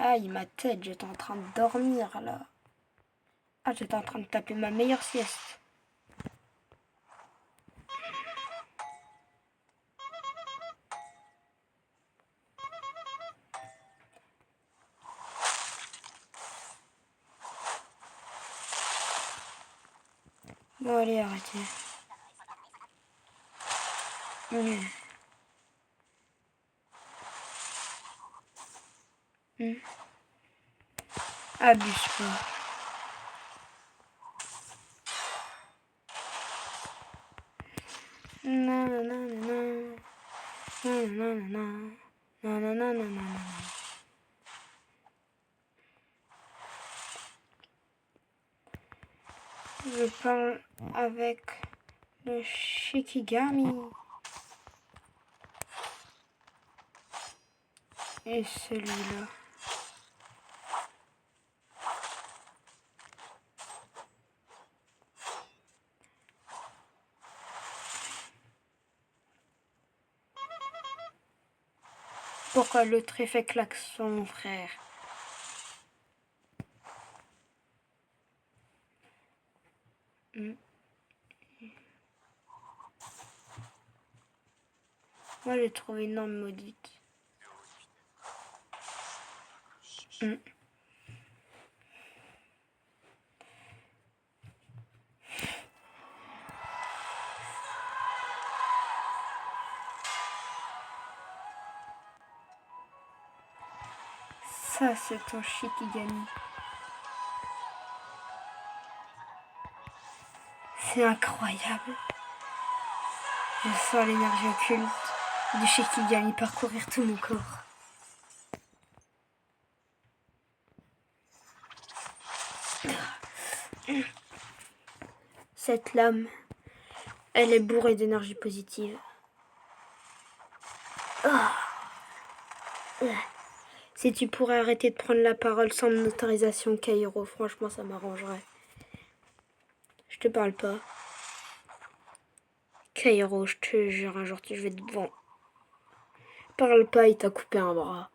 Aïe, ma tête, j'étais en train de dormir là. Ah, j'étais en train de taper ma meilleure sieste. Bon, allez, arrêtez. Abuse pas. Je parle avec le Shikigami. Et celui-là. Pourquoi l'autre fait klaxon, mon frère? Moi, j'ai trouvé une norme maudite. Ça, c'est ton Shikigami. C'est incroyable. Je sens l'énergie occulte du Shikigami parcourir tout mon corps. Cette lame, elle est bourrée d'énergie positive. Si tu pourrais arrêter de prendre la parole sans mon autorisation, Kairo, franchement, ça m'arrangerait. Je te parle pas. Kairo, je te jure, un jour, je vais te vendre. Parle pas, il t'a coupé un bras.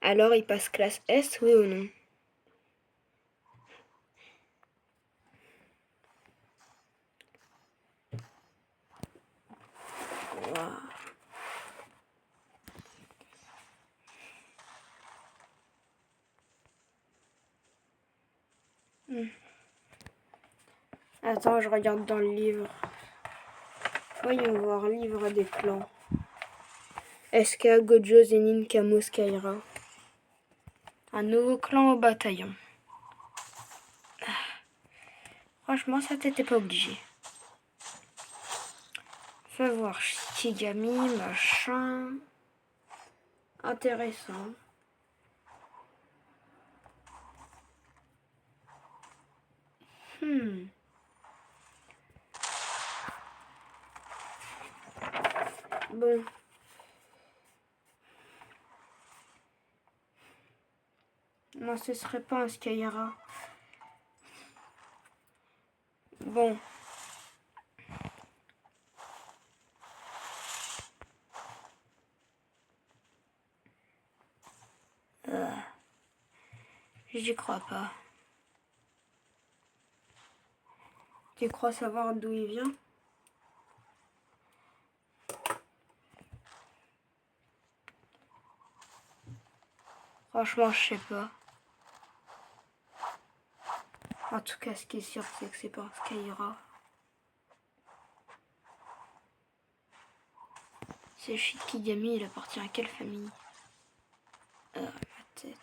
Alors, il passe classe S, oui ou non? Attends, je regarde dans le livre. Voyons voir, livre des clans. SK, Gojo, Zenin, Kamo, Skyra. Un nouveau clan au bataillon. Franchement, ça t'était pas obligé. Fais voir, Shikigami, machin. Intéressant. Bon. Non, ce serait pas un Skyra. Bon. J'y crois pas. Tu crois savoir d'où il vient? Franchement, je sais pas. En tout cas, ce qui est sûr, c'est que c'est pas un Skyra. C'est Shikigami, il appartient à quelle famille? Ma tête.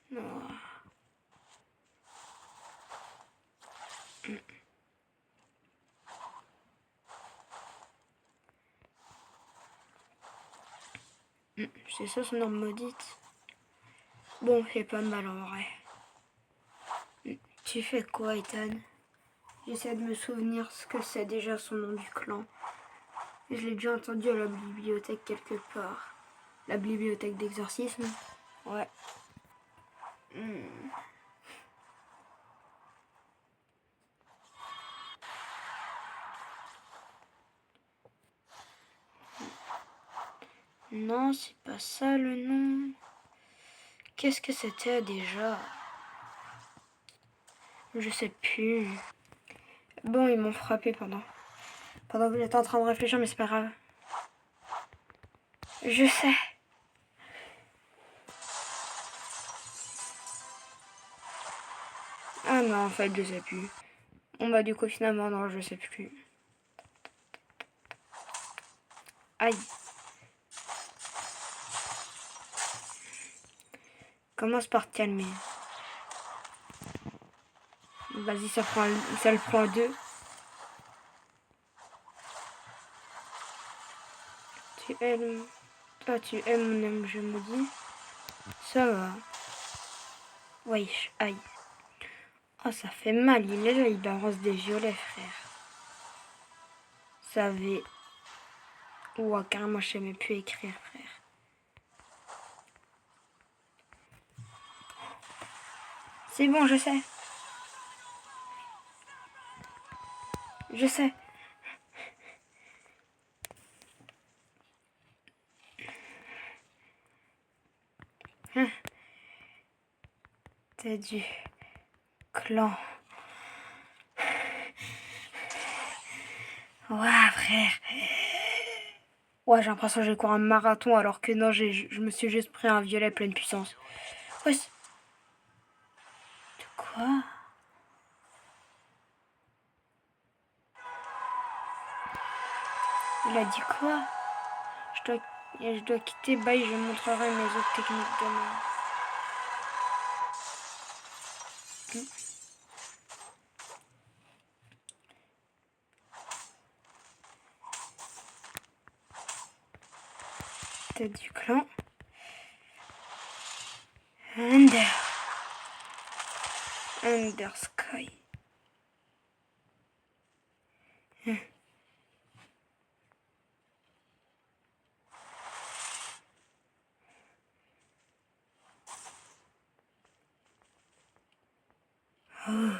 Non. C'est ça son norme maudite. Bon, c'est pas mal en vrai. Tu fais quoi, Ethan? J'essaie de me souvenir ce que c'est déjà son nom du clan. Je l'ai déjà entendu à la bibliothèque quelque part. La bibliothèque d'exorcisme. Ouais. Non, c'est pas ça le nom. Qu'est-ce que c'était déjà? Je sais plus. Bon, ils m'ont frappé pendant que j'étais en train de réfléchir, mais c'est pas grave. Je sais. Ah non, en fait, je sais plus. Bon bah du coup, finalement, non, je sais plus. Aïe. Commence par te calmer. Vas-y, ça le prend deux. Tu aimes... Toi, tu aimes mon homme, je me dis. Ça va. Wesh, aïe. Oh, ça fait mal. Il est là, il balance des violets, frère. Ça avait... Ouah, carrément, je sais même plus écrire, frère. C'est bon, je sais. Je sais. T'es du clan. Ouah, frère. Ouais, j'ai l'impression que j'ai couru un marathon alors que non, je me suis juste pris un violet pleine puissance. Ouais, de quoi? Il a dit quoi? Je dois quitter. Bye, je montrerai mes autres techniques demain. Tête du clan. Under Sky. Oh.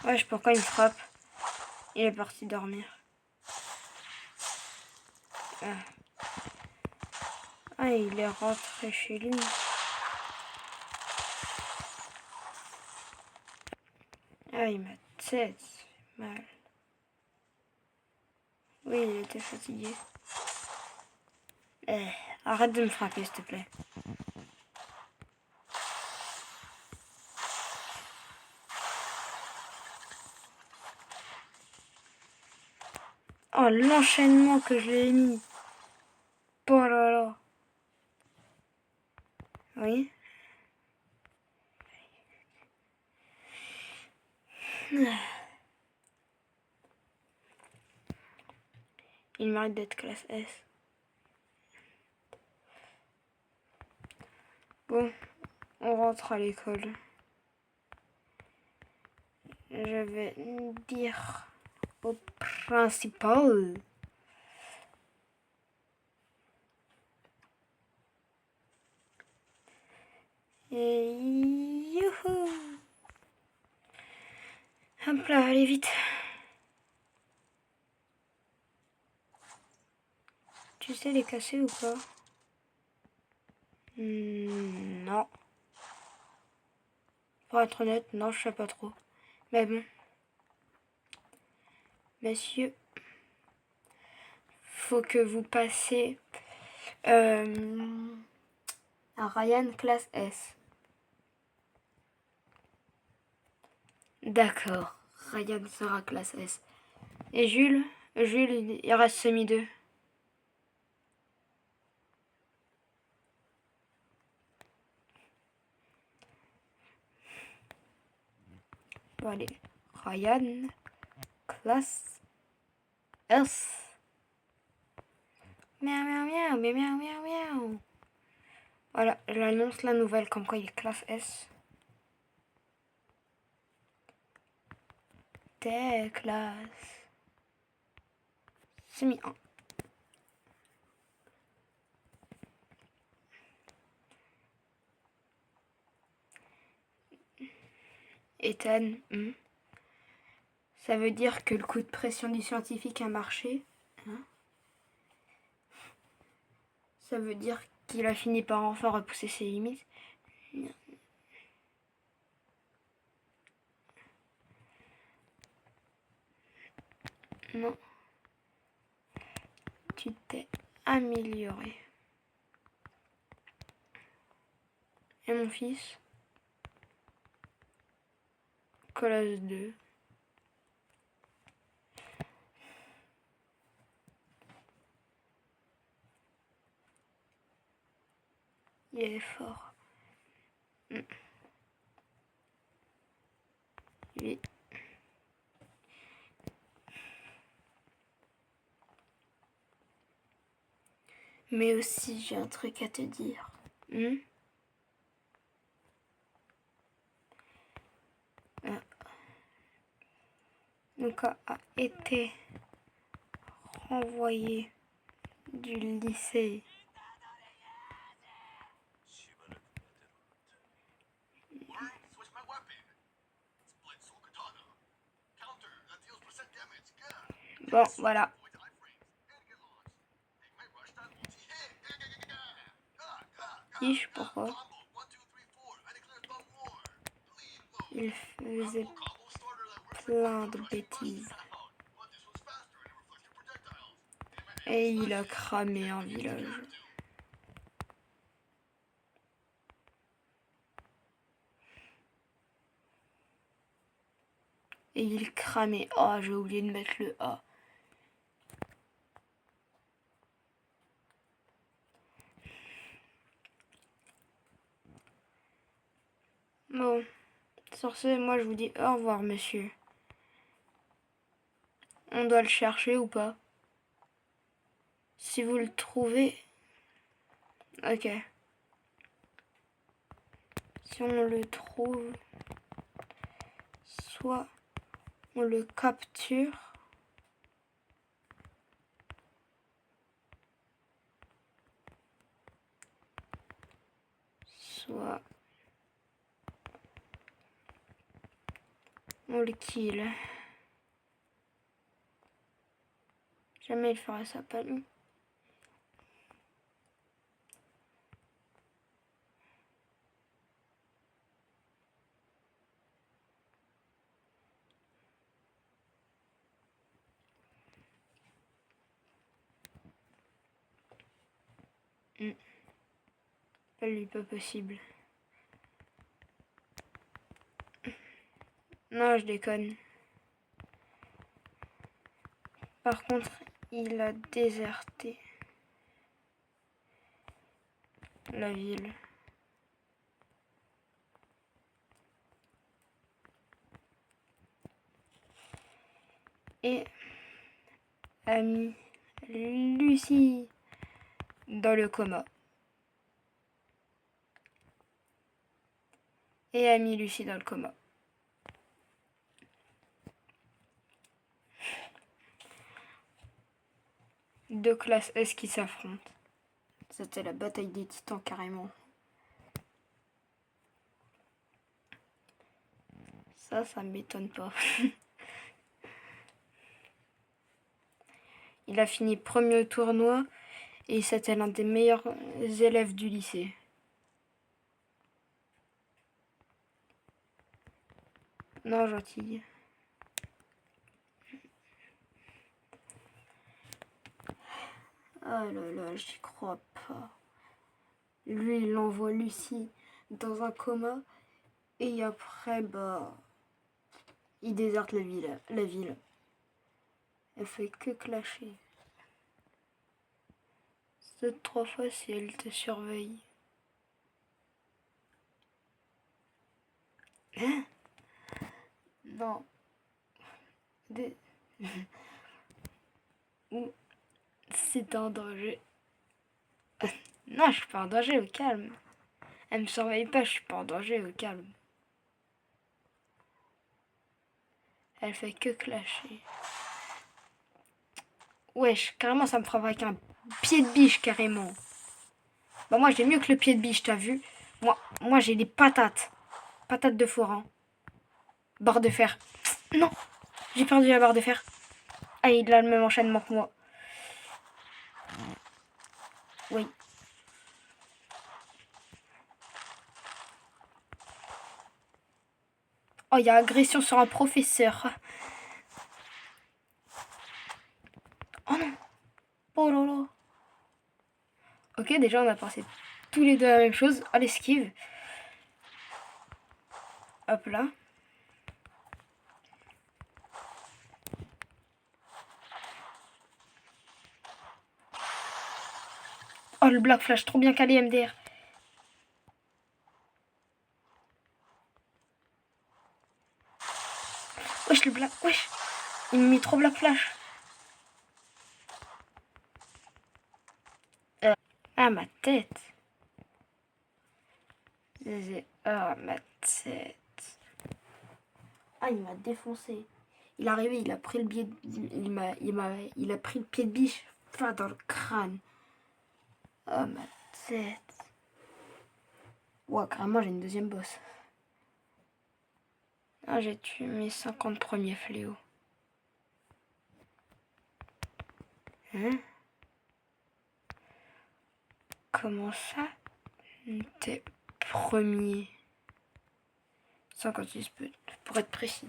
Wesh, pourquoi il me frappe? Il est parti dormir. Ah, il est rentré chez lui. Aïe, ma tête fait mal. Oui, il était fatigué. Arrête de me frapper, s'il te plaît. Oh, l'enchaînement que je l'ai mis. Oh là là. Oui. Il mérite d'être classe S. Bon, on rentre à l'école. Je vais dire au principal. Et youhou! Hop là, allez vite. Tu sais les casser ou pas? Non. Pour être honnête, non, je sais pas trop. Mais bon. Messieurs, faut que vous passiez à Ryan classe S. D'accord, Ryan sera classe S. Et Jules, il reste semi 2. Bon allez, Ryan, classe S. Miaou miaou miaou, miaou miaou miaou. Voilà, j'annonce la nouvelle comme quoi il est classe S. T'es classe. C'est mis 1. Ethan, ça veut dire que le coup de pression du scientifique a marché. Hein, ça veut dire qu'il a fini par enfin repousser ses limites. Non. Tu t'es amélioré. Et mon fils, Colosse 2. Il est fort. Oui. Mais aussi, j'ai un truc à te dire. Luca a été renvoyé du lycée. Bon, voilà. Ish, pourquoi? Il faisait plein de bêtises. Et il a cramé un village. Et il cramait. Oh, j'ai oublié de mettre le A. Bon, sur ce, moi je vous dis au revoir, monsieur. On doit le chercher ou pas? Si vous le trouvez... Ok. Si on le trouve, soit on le capture, soit on le kill. Jamais il fera ça, pas nous. Pas lui, pas possible. Non, je déconne. Par contre, il a déserté la ville. Et a mis Lucie dans le coma. Et a mis Lucie dans le coma. Deux classes S qui s'affrontent. C'était la bataille des titans carrément. Ça m'étonne pas. Il a fini premier au tournoi et c'était l'un des meilleurs élèves du lycée. Non, gentille. Oh là là, j'y crois pas. Lui, il envoie Lucie dans un coma et après, il déserte la ville. Elle fait que clasher. Cette 3 fois si elle te surveille. Hein? Non. C'est un danger. Non, je suis pas en danger, au calme. Elle me surveille pas, je suis pas en danger, au calme. Elle fait que clasher. Wesh, carrément, ça me frappe avec un pied de biche, carrément. Bah moi, j'ai mieux que le pied de biche, t'as vu? Moi j'ai des patates. Patates de forain. Barre de fer. Non, j'ai perdu la barre de fer. Ah, il a le même enchaînement que moi. Oui. Oh, il y a agression sur un professeur. Oh non. Oh là là. Ok, déjà on a pensé tous les deux la même chose. À l'esquive. Hop là. Oh, le Black Flash, trop bien calé MDR. Wesh, le Black... Wesh. Il m'a mis trop Black Flash. Ah, ma tête. Ah, ma tête. Ah, il m'a défoncé. Il est arrivé, il a pris le biais... Il a pris le pied de biche. Enfin, dans le crâne. Oh, ma tête. Ouah, carrément, j'ai une deuxième bosse. Ah, j'ai tué mes 50 premiers fléaux. Hein? Comment ça? T'es premier. 56 peut, pour être précis.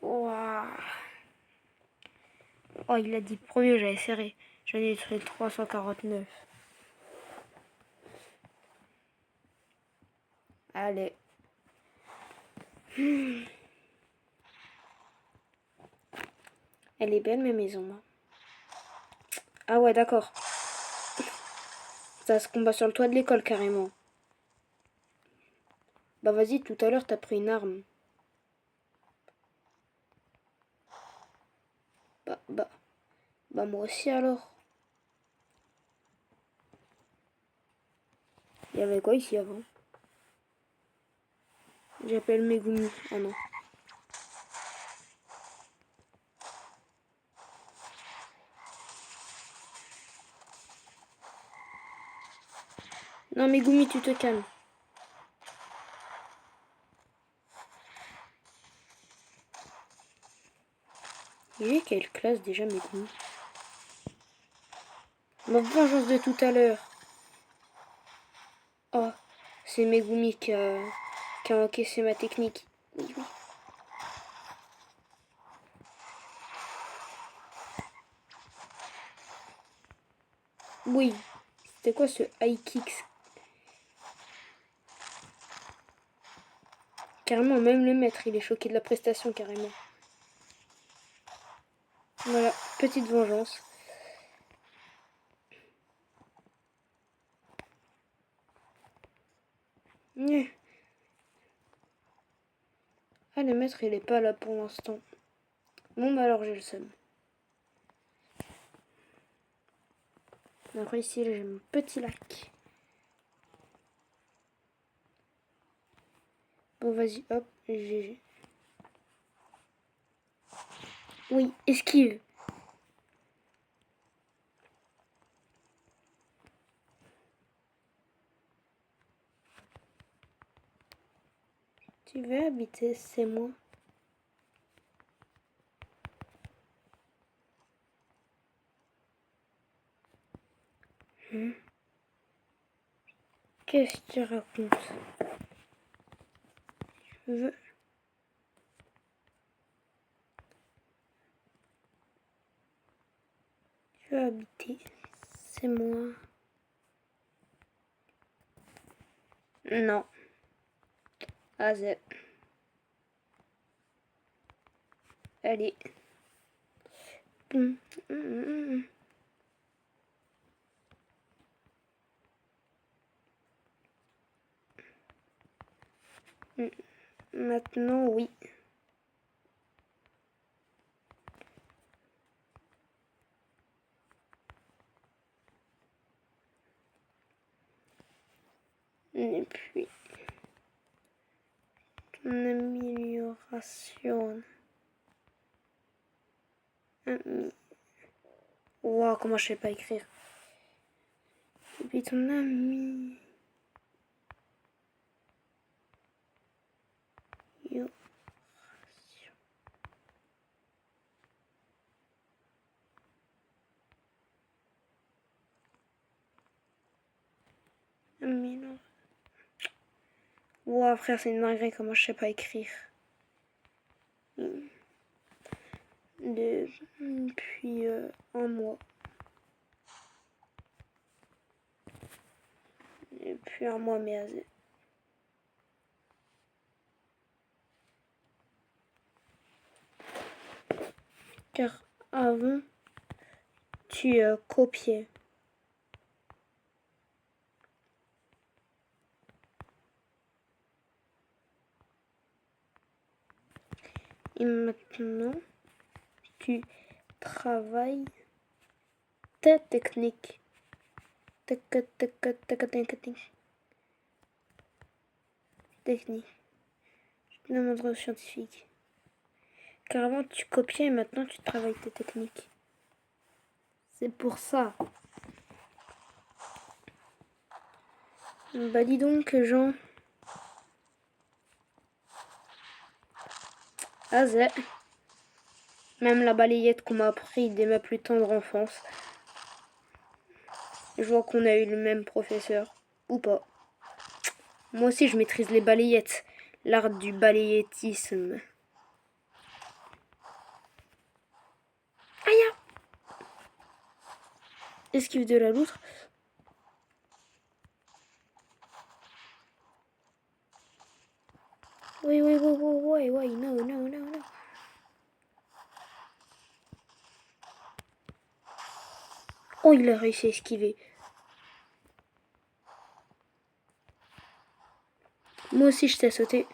Ouah. Oh, il a dit premier, j'avais serré. J'en ai détruit 349. Allez. Elle est belle, ma maison. Hein. Ah ouais, d'accord. Ça se combat sur le toit de l'école, carrément. Bah vas-y, tout à l'heure, t'as pris une arme. Bah moi aussi, alors. Il y avait quoi ici avant? J'appelle Megumi. Ah non. Non, Megumi, tu te calmes. Il est quelle classe déjà, Megumi? Ma vengeance de tout à l'heure. Oh, c'est Megumi qui a encaissé ma technique. Oui, oui. Oui. C'était quoi ce high kick? Carrément, même le maître, il est choqué de la prestation, carrément. Voilà, petite vengeance. Ah, le maître, il est pas là pour l'instant. Bon, bah alors j'ai le seum. Après, ici, j'ai mon petit lac. Bon, vas-y, hop, GG. Oui, esquive. Tu veux habiter, c'est moi. Qu'est-ce que tu racontes? Je veux... Tu veux habiter, c'est moi. Non. AZ. Allez. Maintenant, oui. Et puis, ton amélioration. Wow, comment je sais pas écrire. Et puis ton ami. Wow, frère, c'est une dinguerie, comment je sais pas écrire. Depuis un mois. Depuis un mois, mais car avant, tu copiais. Et maintenant, tu travailles ta technique. Technique. C'est un ordre scientifique. Car avant, tu copiais et maintenant, tu travailles tes techniques. C'est pour ça. Bah dis donc, Jean. Azé. Même la balayette qu'on m'a appris dès ma plus tendre enfance. Je vois qu'on a eu le même professeur. Ou pas. Moi aussi, je maîtrise les balayettes. L'art du balayettisme. Aïe! Esquive de la loutre. Oui, non. Oh, il a réussi à esquiver. Moi aussi, je sais sauter.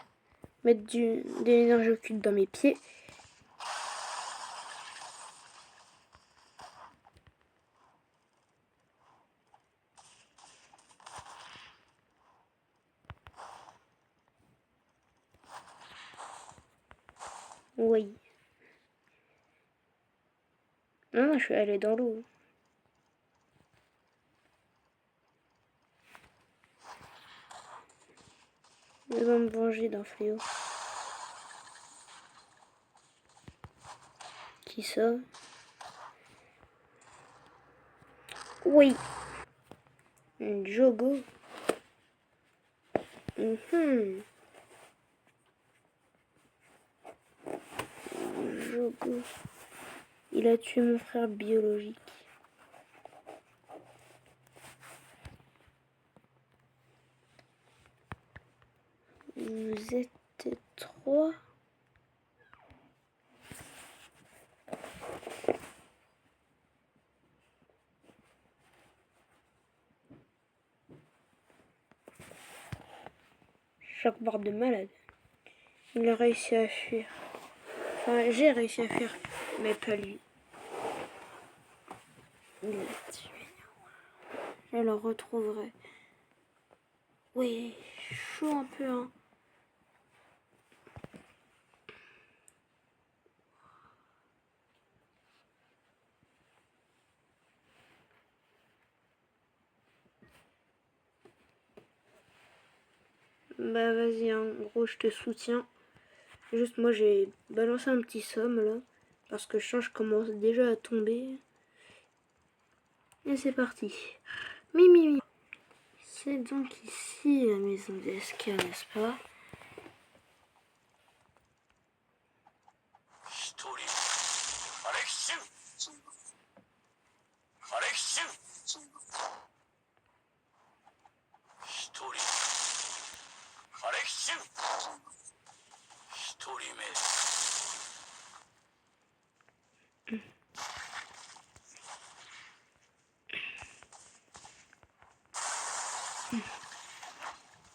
Mettre de l'énergie occulte dans mes pieds. Oui. Non, je suis allée dans l'eau. Je vais me venger d'un fléau. Qui ça? Oui. Jogo. Jogo. Il a tué mon frère biologique. Vous êtes 3. Chaque barre de malade. Il a réussi à fuir. Enfin, j'ai réussi à fuir, mais pas lui. Il l'a tué. Je le retrouverai. Oui, chaud un peu, hein. Bah vas-y, en gros, je te soutiens. Juste moi, j'ai balancé un petit somme là. Parce que je commence déjà à tomber. Et c'est parti. Mimi. C'est donc ici la maison d'Eska, n'est-ce pas?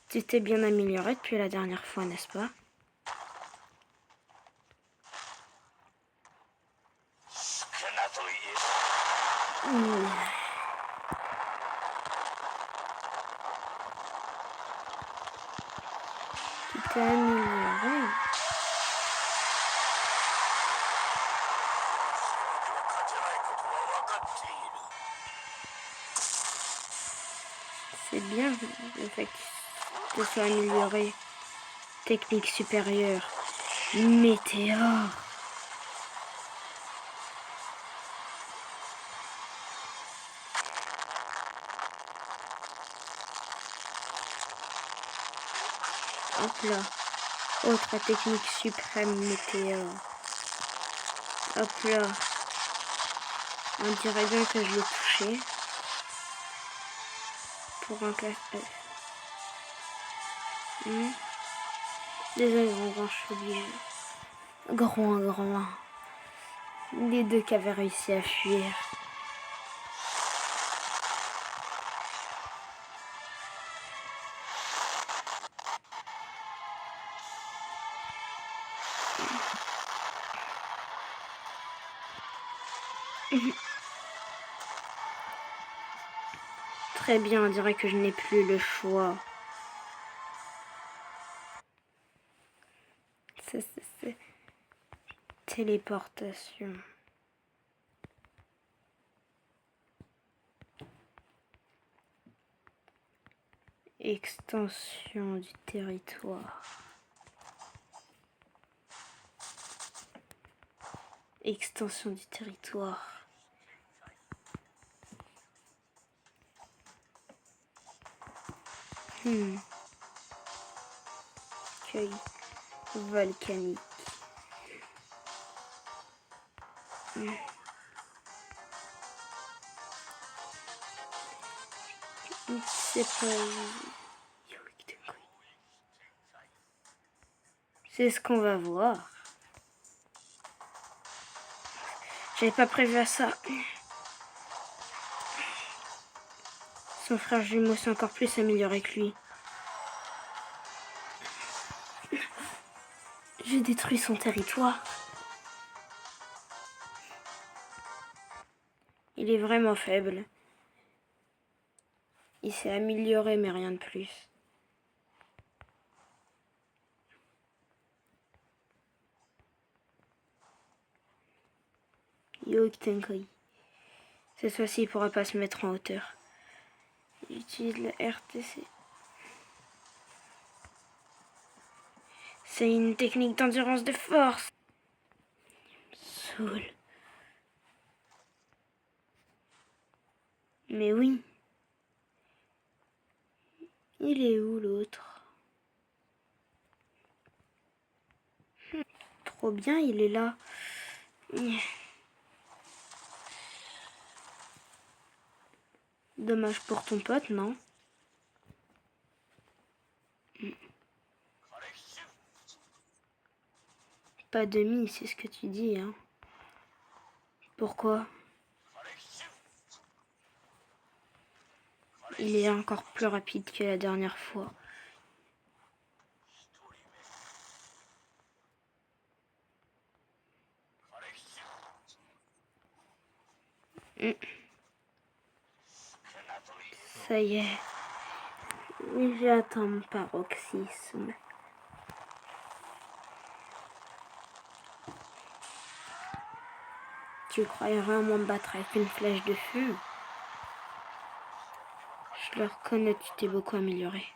Tu t'es bien amélioré depuis la dernière fois, n'est-ce pas? t'es amélioré. C'est bien le fait que tu sois amélioré. Technique supérieure. Météore. Hop là. Autre technique suprême météore. Hop là. On dirait bien que je l'ai touché. Pour un classe F. Désolé, grand, je suis obligée. Grand. Les deux qui avaient réussi à fuir. Très bien, on dirait que je n'ai plus le choix. C'est téléportation. Extension du territoire. Extension du territoire. Cueil volcanique. C'est pas... C'est ce qu'on va voir. J'avais pas prévu à ça. Son frère jumeau s'est encore plus amélioré que lui. J'ai détruit son territoire. Il est vraiment faible. Il s'est amélioré, mais rien de plus. Yo Tenkoi. Cette fois-ci, il pourra pas se mettre en hauteur. J'utilise le RTC. C'est une technique d'endurance de force. Saoul. Mais oui. Il est où l'autre? Trop bien, il est là. Dommage pour ton pote, non? Pas demi, c'est ce que tu dis, hein. Pourquoi? Il est encore plus rapide que la dernière fois. Ça y est. J'ai atteint mon paroxysme. Tu croyais vraiment me battre avec une flèche de feu? Je le reconnais, tu t'es beaucoup amélioré.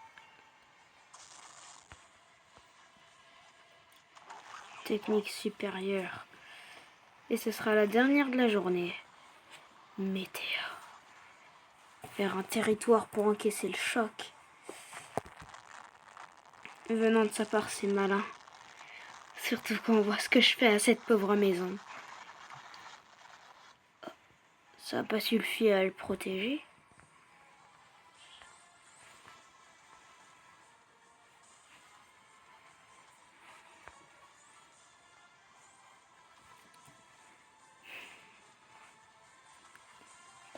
Technique supérieure. Et ce sera la dernière de la journée. Météore. Faire un territoire pour encaisser le choc. Venant de sa part, c'est malin. Surtout quand on voit ce que je fais à cette pauvre maison. Ça n'a pas suffi à le protéger.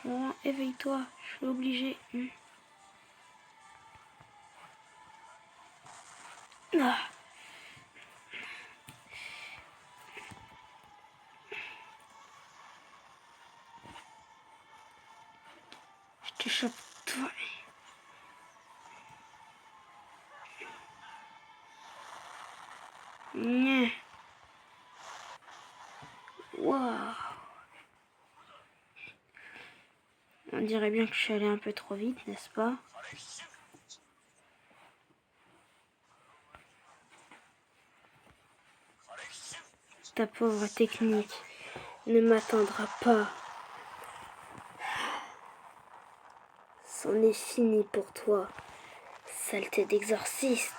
Bon, éveille-toi, je suis obligée. Ah. Je te chope, toi. dirait bien que je suis allé un peu trop vite, n'est-ce pas? Ta pauvre technique ne m'atteindra pas. C'en est fini pour toi, saleté d'exorciste.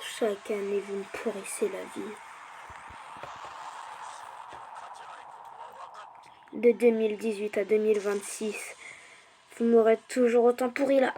Chaque année, vous me pourrissez la vie. De 2018 à 2026, vous m'aurez toujours autant pourri là.